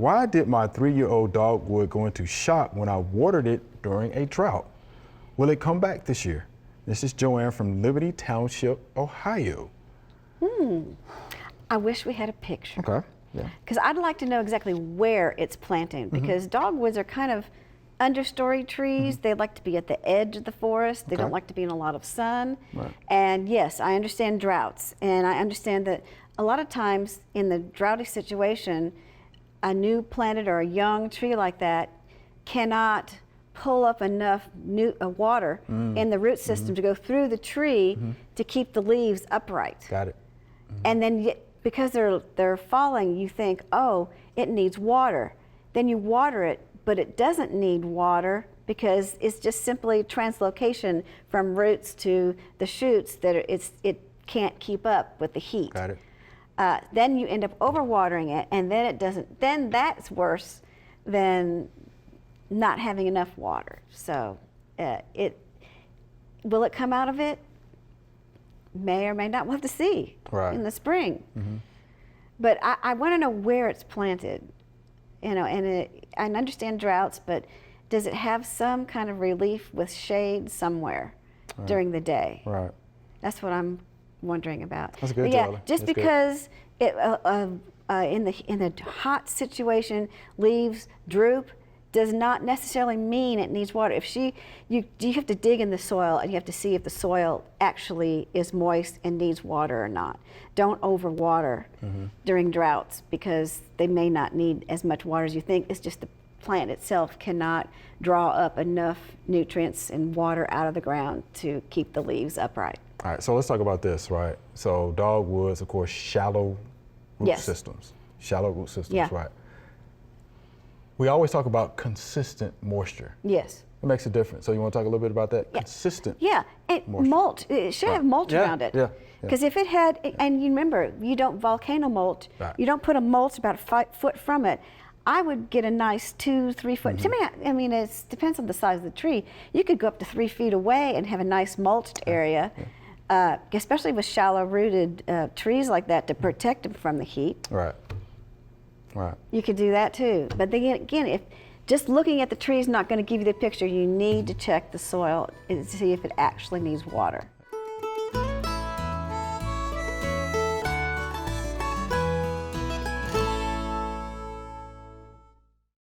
Why did my 3-year-old dogwood go into shock when I watered it during a drought? Will it come back this year? This is Joanne from Liberty Township, Ohio. I wish we had a picture. Okay. Yeah. Because I'd like to know exactly where it's planting, because dogwoods are kind of understory trees. They like to be at the edge of the forest. They don't like to be in a lot of sun. Right. And yes, I understand droughts, and I understand that a lot of times in the droughty situation, a new planted or a young tree like that cannot pull up enough water in the root system to go through the tree to keep the leaves upright. Got it. And then because they're falling, you think, oh, it needs water. Then you water it, but it doesn't need water because it's just simply translocation from roots to the shoots that it can't keep up with the heat. Got it. Then you end up overwatering it, and then it doesn't. Then that's worse than not having enough water. So will it come out of it? May or may not. We'll have to see in the spring. But I want to know where it's planted. You know, and I understand droughts, but does it have some kind of relief with shade somewhere during the day? Right. That's what I'm wondering about. That's good, but yeah, Joellen. just That's because in the hot situation leaves droop does not necessarily mean it needs water. If you have to dig in the soil and you have to see if the soil actually is moist and needs water or not. Don't overwater during droughts because they may not need as much water as you think. It's just the plant itself cannot draw up enough nutrients and water out of the ground to keep the leaves upright. All right, so let's talk about this, right? So dogwoods, of course, shallow root systems. Shallow root systems, right? We always talk about consistent moisture. Yes. It makes a difference. So you want to talk a little bit about that? Consistent moisture. Mulch. It should have mulch around it. Yeah. Because if it had, and you remember, you don't volcano mulch, you don't put a mulch about 5 foot from it. I would get a nice 2-3 foot. I mean, it depends on the size of the tree. You could go up to 3 feet away and have a nice mulched area, especially with shallow rooted trees like that to protect them from the heat. Right. Right. You could do that too. But then again, if just looking at the tree is not going to give you the picture, you need to check the soil and see if it actually needs water.